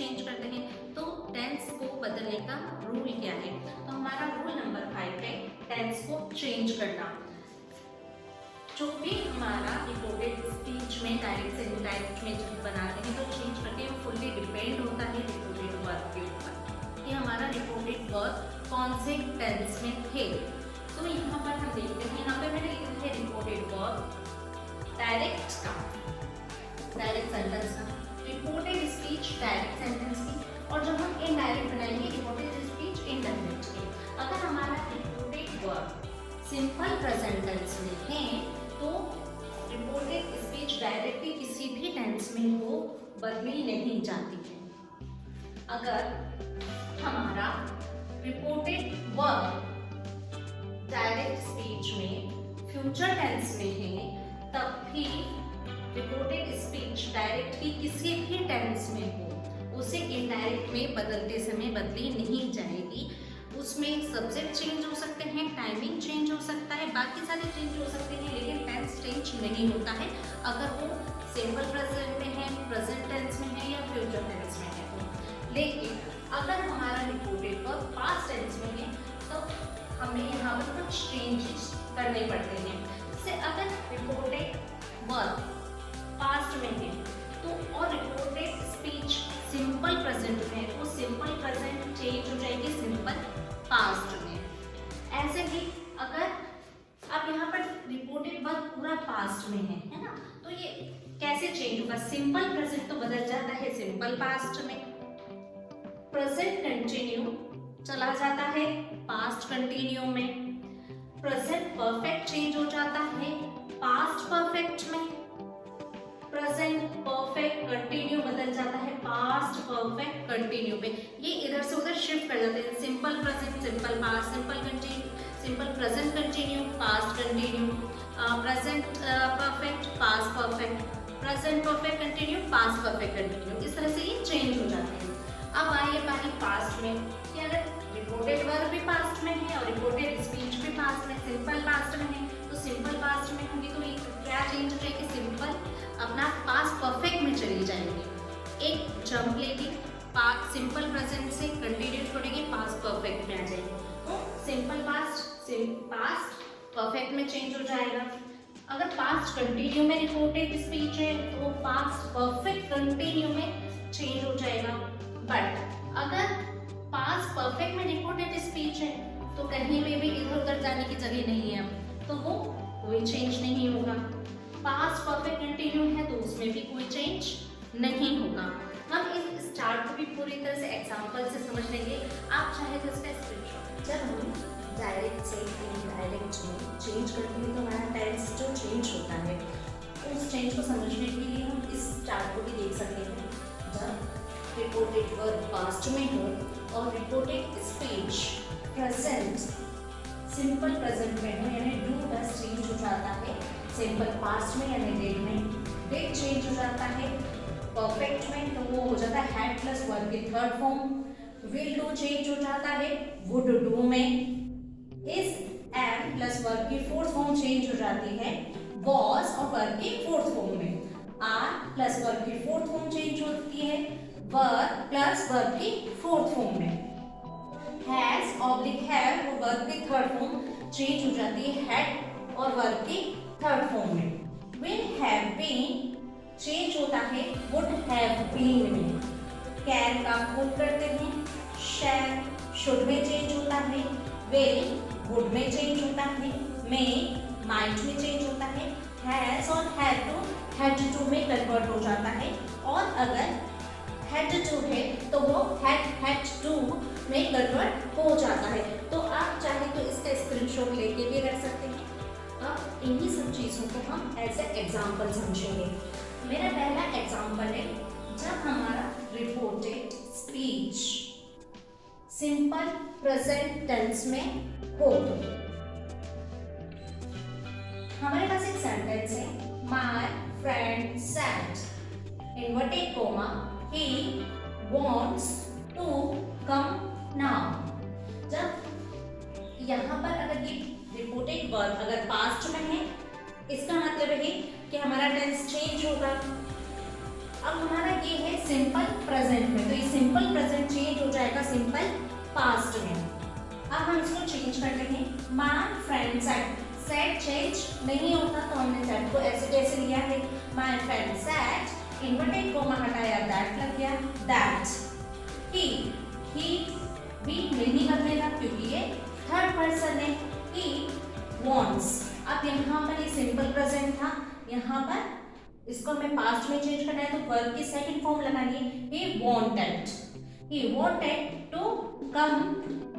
Change करते हैं, तो टेंस को बदलने का रूल क्या है? तो हमारा रूल नंबर 5 है टेंस को चेंज करना। जो भी हमारा रिपोर्टेड स्पीच में डायरेक्ट से इनडायरेक्ट में जब बनाते हैं तो चेंज करके वो फुल्ली डिपेंड होता है रिपोर्टेड वर्ब के ऊपर कि हमारा रिपोर्टेड वर्ब कौन से टेंस में थे। तो यहाँ पर हम देखते हैं, यहाँ पे मैंने लिखा है रिपोर्टेड वर्ब डायरेक्ट का, डायरेक्ट सेंटेंस का, रिपोर्टेड स्पीच डायरेक्ट सेंटेंस की, और जब हम इनडायरेक्ट बनाएंगे रिपोर्टेड स्पीच इनडायरेक्ट की। अगर हमारा reported verb simple present tense में है तो रिपोर्टेड स्पीच डायरेक्टली किसी भी टेंस में हो बदली नहीं जाती है। अगर हमारा रिपोर्टेड वर्ब डायरेक्ट स्पीच में फ्यूचर टेंस में है तब भी रिपोर्टेड स्पीच डायरेक्टली किसी भी टेंस में हो उसे इनडायरेक्ट में बदलते समय बदली नहीं जाएगी। उसमें सब्जेक्ट चेंज हो सकते हैं, टाइमिंग चेंज हो सकता है, बाकी सारे चेंज हो सकते हैं, लेकिन टेंस चेंज नहीं होता है अगर वो सिंपल प्रेजेंट में है, प्रेजेंट टेंस में है या फ्यूचर टेंस में है तो। लेकिन अगर हमारा रिपोर्टेड वर्ब पास्ट टेंस में है तो हमें यहाँ पर कुछ चेंजेस करने पड़ते हैं। जैसे अगर रिपोर्टेड वर्ब पास्ट में है तो और रिपोर्टेड स्पीच सिंपल प्रेजेंट में है तो सिंपल प्रेजेंट चेंज हो जाएगी सिंपल पास्ट में। ऐसे ही अगर अब यहाँ पर रिपोर्टेड वर्ब पूरा पास्ट में है ना, तो ये कैसे चेंज होगा? सिंपल प्रेजेंट तो बदल जाता है सिंपल पास्ट में, प्रेजेंट कंटिन्यू चला जाता है पास्ट कंटिन्यू में, प्रेजेंट परफेक्ट चेंज हो जाता है पास्ट परफेक्ट में, प्रेजेंट परफेक्ट कंटिन्यू बदल जाता है पास्ट परफेक्ट कंटिन्यू पे। ये इधर से उधर शिफ्ट कर जाते हैं, simple present simple past, simple continue simple present continue past continue, present perfect past perfect, present perfect continue past perfect continue, इस तरह से ये चेंज हो जाते हैं। अब आइए बारी पास्ट में कि अगर रिपोर्टेड वर्ब भी पास्ट में है और रिपोर्टेड स्पीच भी पास्ट में, सिंपल पास्ट में है तो सिंपल पास्ट में होंगी तो क्या चेंज हो जाएगी? सिंपल अपना पास्ट परफेक्ट में चली जाएंगे। एक जंप लेगी, पास्ट सिंपल प्रेजेंट से कंटिन्यू छोड़ेगी पास्ट परफेक्ट में आ जाएगी, तो सिंपल पास्ट परफेक्ट में चेंज हो जाएगा। अगर पास्ट कंटिन्यू में रिपोर्टेड स्पीच है तो वो पास्ट परफेक्ट कंटिन्यू में चेंज हो जाएगा। बट अगर पास्ट परफेक्ट में रिपोर्टेड स्पीच है तो कहीं पे भी इधर उधर जाने की जगह नहीं है, तो वो कोई चेंज नहीं होगा। पास्ट परफेक्ट कंटिन्यू है तो उसमें भी कोई चेंज नहीं होगा। हम इस चार्ट को भी पूरी तरह से एग्जांपल से समझ लेंगे। आप चाहे तो इसका स्क्रीनशॉट। जब हम डायरेक्ट से इनडायरेक्ट में चेंज करते हैं तो हमारा टेंस जो चेंज होता है उस चेंज को समझने के लिए हम इस चार्ट को भी देख सकते हैं। जब रिपोर्टेड वर्ब पास्ट में हो और reported speech present simple present में हो यानी डू डस चेंज हो जाता है, सिंपल पास्ट में यानी डिड में डिड चेंज हो जाता है, परफेक्ट में तो वो हो जाता है हैड प्लस वर्ब की third form, will do change हो जाता है वुड डू में, इज एम प्लस वर्ब की फोर्थ फॉर्म चेंज हो जाती है वॉज और वर्ब की फोर्थ फॉर्म में, आर प्लस वर्ब की फोर्थ फॉर्म चेंज होती है वर प्लस वर्ब की फोर्थ फॉर्म में, हैज ऑब्लिक हैव वो वर्ब की थर्ड फॉर्म चेंज हो जाती है हैड और वर्ब की थर्ड फॉर्म में, विल हैव बीन चेंज होता है वुड हैव बीन में, कैन का फुल करते हैं, शैल शुड में चेंज होता है, विल वुड में चेंज होता है, मे माइट में चेंज होता है, हैज और हैड टू में कन्वर्ट हो जाता है, और अगर हैड टू है तो वो हैड टू में कन्वर्ट हो जाता है। तो आप चाहे तो इसका स्क्रीनशॉट लेके भी रख सकते हैं। अब इन्हीं सब चीज़ों को हम एज ए एग्जाम्पल समझेंगे। मेरा पहला एग्जाम्पल है जब हमारा reported speech simple present tense में हो। हमारे पास एक सेंटेंस है my friend said inverted comma he wants to come now। जब यहाँ पर अगर ये रिपोर्टेड वर्ब अगर पास्ट में है इसका मतलब है कि हमारा टेंस चेंज होगा। अब हमारा ये है सिंपल प्रेजेंट में, तो ये सिंपल प्रेजेंट चेंज हो जाएगा सिंपल पास्ट में। अब हम इसको चेंज करते हैं, my friend said, said change नहीं होता तो हमने सेड को ऐसे कैसे लिया है, my friend said, inverted coma हटाया, दैट लग गया, दैट ही भी नहीं बदलेगा क्योंकि ये थर्ड पर्सन है, he wants। अब यहाँ पर ये सिंपल प्रेजेंट था, यहाँ पर इसको हमें पास्ट में चेंज करना है तो वर्ब की सेकंड फॉर्म लगानी है, he wanted to come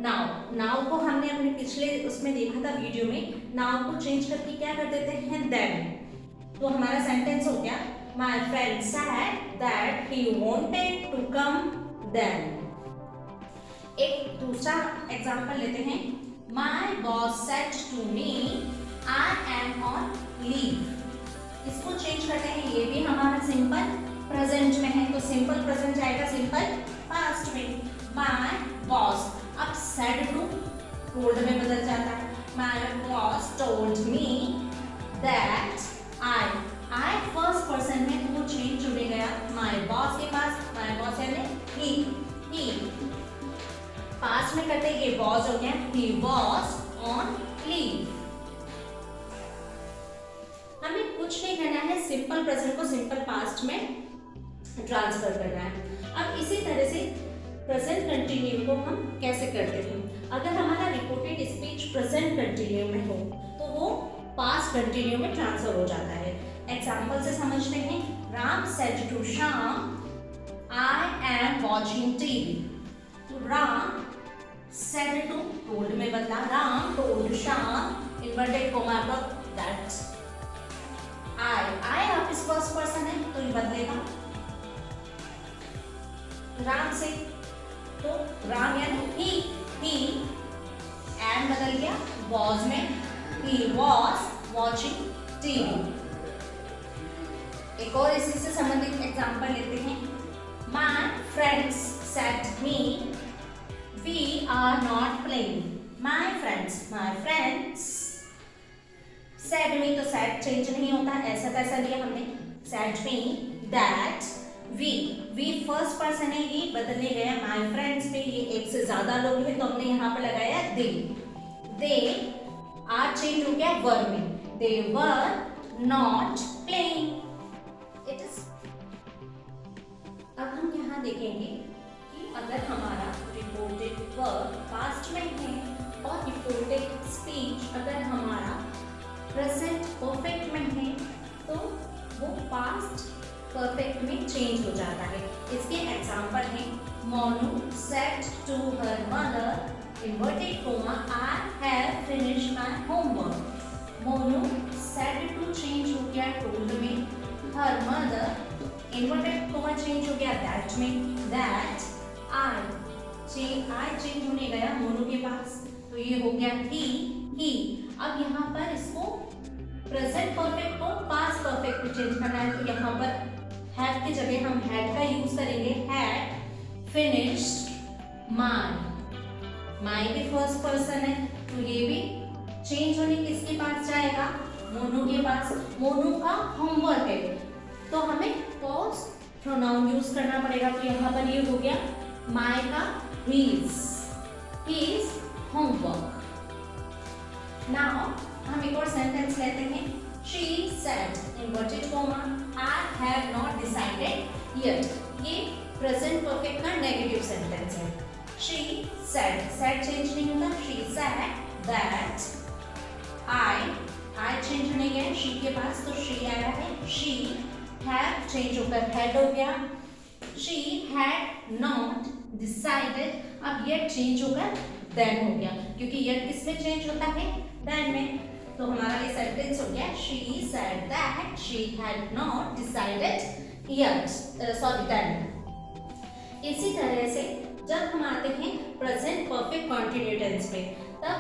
now। now को हमने अपने पिछले उसमें देखा था वीडियो में, now को चेंज करके क्या कर देते हैं then, तो हमारा सेंटेंस हो गया my friend said that he wanted to come then। एक दूसरा एग्जांपल लेते हैं, my boss said to me I am on leave। इसको चेंज करते हैं, ये भी हमारा सिंपल प्रेजेंट में है तो सिंपल प्रेजेंट जाएगा सिंपल पास्ट में, my boss। अब said to told में बदल जाता है, my boss told me that I first person है तो वो चेंज जुड़े गया my boss के पास, my boss यानी he पास्ट में करते ये was हो गया, he was on leave। हमें कुछ नहीं करना है, सिंपल प्रेजेंट को सिंपल पास्ट में ट्रांसफर करना है। अब इसी तरह से प्रेजेंट कंटिन्यू को हम कैसे करते हैं, अगर हमारा रिपोर्टेड स्पीच प्रेजेंट कंटिन्यू में हो तो वो पास्ट कंटिन्यू में ट्रांसफर हो जाता है। एग्जाम्पल से समझते हैं, Ram said to Shyam I am watching TV, तो राम said to told में बदला, Ram told Shyam inverted comma पर that I आप इस फर्स्ट पर्सन है तो ये बदलेगा राम से, तो राम यानी he and बदल गया was में, he was watching TV। एक और इसी से संबंधित एग्जांपल लेते हैं, my friends said me we are not playing। my friends said me, तो said चेंज नहीं होता, ऐसा कैसा लिया हमने, said me that we first person है, ये बदलने गया my friends पे, ये एक से ज्यादा लोग हैं तो हमने यहाँ पर लगाया they are चेंज हो गया were में, they were not playing। it is। अब हम यहाँ देखेंगे अगर हमारा रिपोर्टेड वर्ब पास्ट में है और रिपोर्टेड स्पीच अगर हमारा प्रेजेंट परफेक्ट में है तो वो पास्ट परफेक्ट में चेंज हो जाता है। इसके एग्जांपल हैं, Monu said to her mother inverted comma I have finished my homework. Monu said to change हो गया टोल्ड में, her mother inverted comma change हो गया दैट में, दैट आई चेंज होने गया मोनू के पास तो ये हो गया ही। अब यहाँ पर इसको प्रेजेंट परफेक्ट को पास्ट परफेक्ट में चेंज करना है तो यहाँ पर हैव की जगह हम हैड का यूज करेंगे, हैड फिनिश्ड माय भी फर्स्ट पर्सन है तो ये भी चेंज होने किसके पास जाएगा, मोनू के पास। मोनू का होमवर्क है तो हमें पोस्ट प्रोनाउन यूज करना पड़ेगा तो यहाँ पर ये हो गया माय का his homework। नाउ हम एक और सेंटेंस लेते हैं, she said inverted comma I have not decided yet। ये प्रेजेंट परफेक्ट का नेगेटिव सेंटेंस है। she said चेंज नहीं होता, she said that I change होने गया she के पास तो she आया है, she have चेंज होकर had हो गया, she had not decided, अब yet चेंज होकर then हो गया क्योंकि yet किसमें चेंज होता है, then में। तो हमारा ये सेंटेंस हो गया, she said that she had not decided yet, then। इसी तरह से जब हम आते हैं प्रेजेंट परफेक्ट कंटिन्यू टेंस पे, तब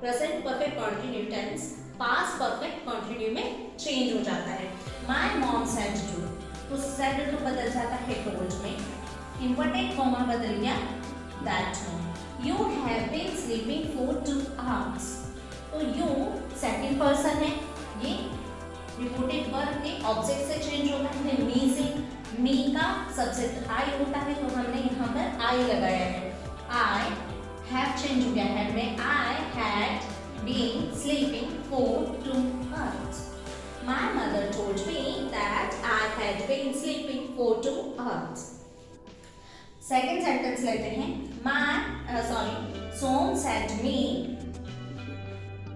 present perfect continue tense past perfect continue में चेंज हो जाता है। My mom said to, तो said to बदल जाता है told में, इन्वर्टेड कोमा बदल गया that में। You have been sleeping for 2 hours, तो you सेकंड पर्सन है, ये रिपोर्टेड वर्ब के ऑब्जेक्ट से चेंज होगा है, मी से मी का सब्जेक्ट आई होता है तो हमने यहाँ पर आई लगाया है। आई हैव चेंज हो गया है में I had been sleeping for 2 hours. My mother told me that I had been sleeping for 2 hours. Second sentence लेते हैं। Som said to me,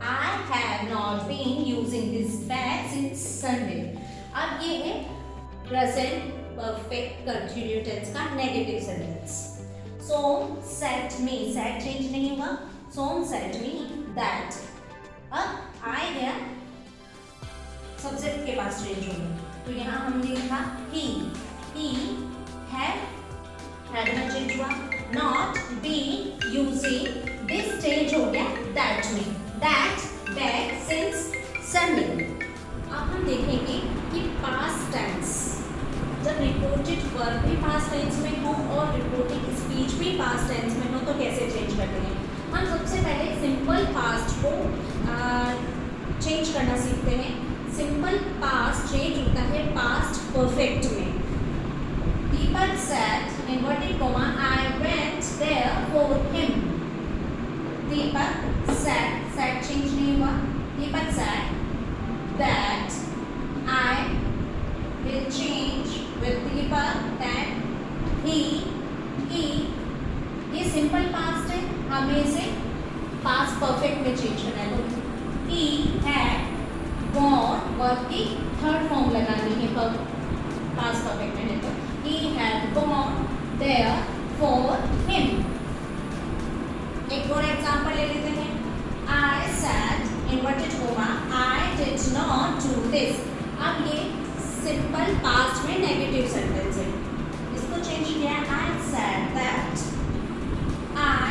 I have not been using this bag since Sunday. अब ये है present perfect continue tense का negative sentence. Som said me, said change नहीं हुआ। Som said me that, अब I गया सब्जेक्ट के पास चेंज हो गया तो यहाँ हमने लिखा he had में चेंज हुआ। not be using this change हो गया that में, that bag since Sunday। अब हम देखेंगे कि पास्ट टेंस जब रिपोर्टेड वर्ब भी पास्ट टेंस में हो और रिपोर्टेड स्पीच भी पास्ट टेंस में हो तो कैसे चेंज करते हैं। हम सबसे पहले सिंपल पास्ट को चेंज करना सीखते हैं। सिंपल पास्ट चेंज होता है पास्ट परफेक्ट में। Deepak said, inverted comma, I went there for him. Deepak said change नहीं हुआ। Deepak said that I will change with Deepak that he ये सिंपल पास्ट है, हमें इसे पास्ट परफेक्ट में चेंज करना है। तो he had gone वर्ब की थर्ड फॉर्म लगानी है पास्ट परफेक्ट में है तो he had gone there for him। एक और एग्जांपल ले लेते हैं। I said inverted comma I did not do this। अब ये सिंपल पास्ट में नेगेटिव सेंटेंस है, इसको चेंज किया। I said that I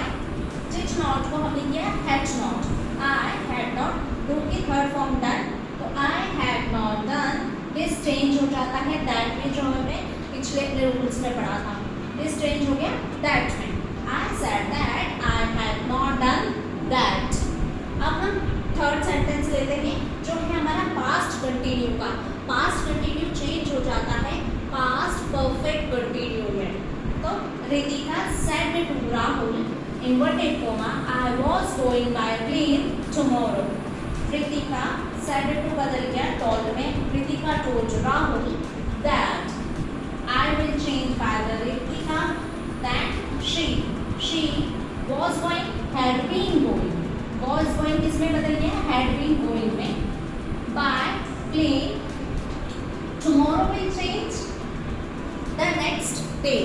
did not को हमने किया had not। I had not do की थर्ड फॉर्म done तो I had not done this change हो जाता है that में जो हमें पिछले अपने रूल्स में पढ़ा था। this चेंज हो गया that में। I said that I had not done that। अब हम थर्ड सेंटेंस लेते हैं जो है हमारा पास्ट कंटिन्यू का। पास्ट कंटिन्यू चेंज हो जाता है पास्ट परफेक्ट कंटिन्यू में। तो Ritika said to Rahul inverted comma I was going by plane tomorrow। Ritika said to बदल गया told में। Ritika told Rahul that I will change by the Ritika that she was going had been going। was going किसमें बदल गया had been going में। by plane tomorrow will change the next day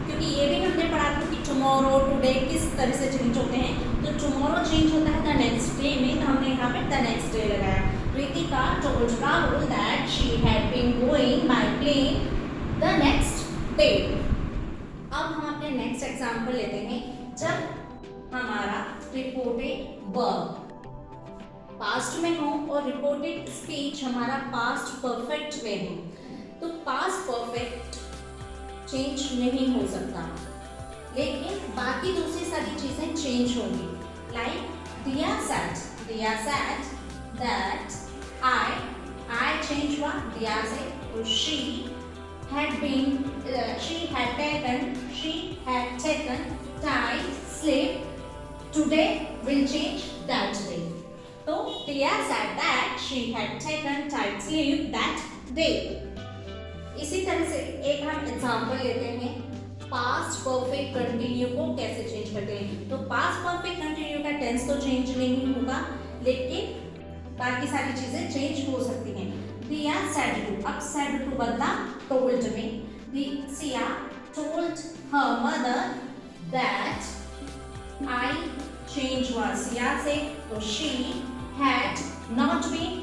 क्योंकि ये भी हमने पढ़ा था कि tomorrow today किस तरह से चेंज होते हैं। तो tomorrow चेंज होता है the next day में तो हमने यहाँ पे the next day लगाया। Ritika told Rahul that she had been going by plane the next day। अब हम अपने नेक्स्ट एग्जाम्पल लेते हैं जब हमारा रिपोर्टेड वर्ब पास्ट में हो और रिपोर्टेड स्पीच हमारा पास्ट परफेक्ट में हो तो पास्ट परफेक्ट चेंज नहीं हो सकता लेकिन बाकी दूसरी सारी चीजें चेंज होंगी। लाइक दिया सेड दैट आई चेंज हुआ दिया से तो she had taken time sleep today will change that day। तो Tia said that she had taken time sleep that day। इसी तरह से एक हम एग्जांपल लेते हैं पास्ट परफेक्ट कंटिन्यू को कैसे चेंज करते हैं। तो पास्ट परफेक्ट कंटिन्यू का टेंस तो चेंज नहीं होगा लेकिन बाकी सारी चीजें चेंज हो सकती हैं। Dia said to, अब said to बदला told में। Sia told her mother that I change हुआ Sia से तो she had not been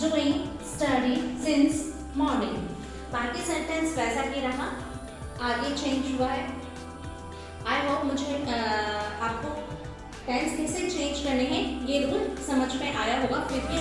doing study since morning। बाकी सेंटेंस वैसा ही रहा, आगे चेंज हुआ है। आई होप मुझे आपको टेंस कैसे चेंज करने हैं ये रूल समझ में आया होगा। फिर भी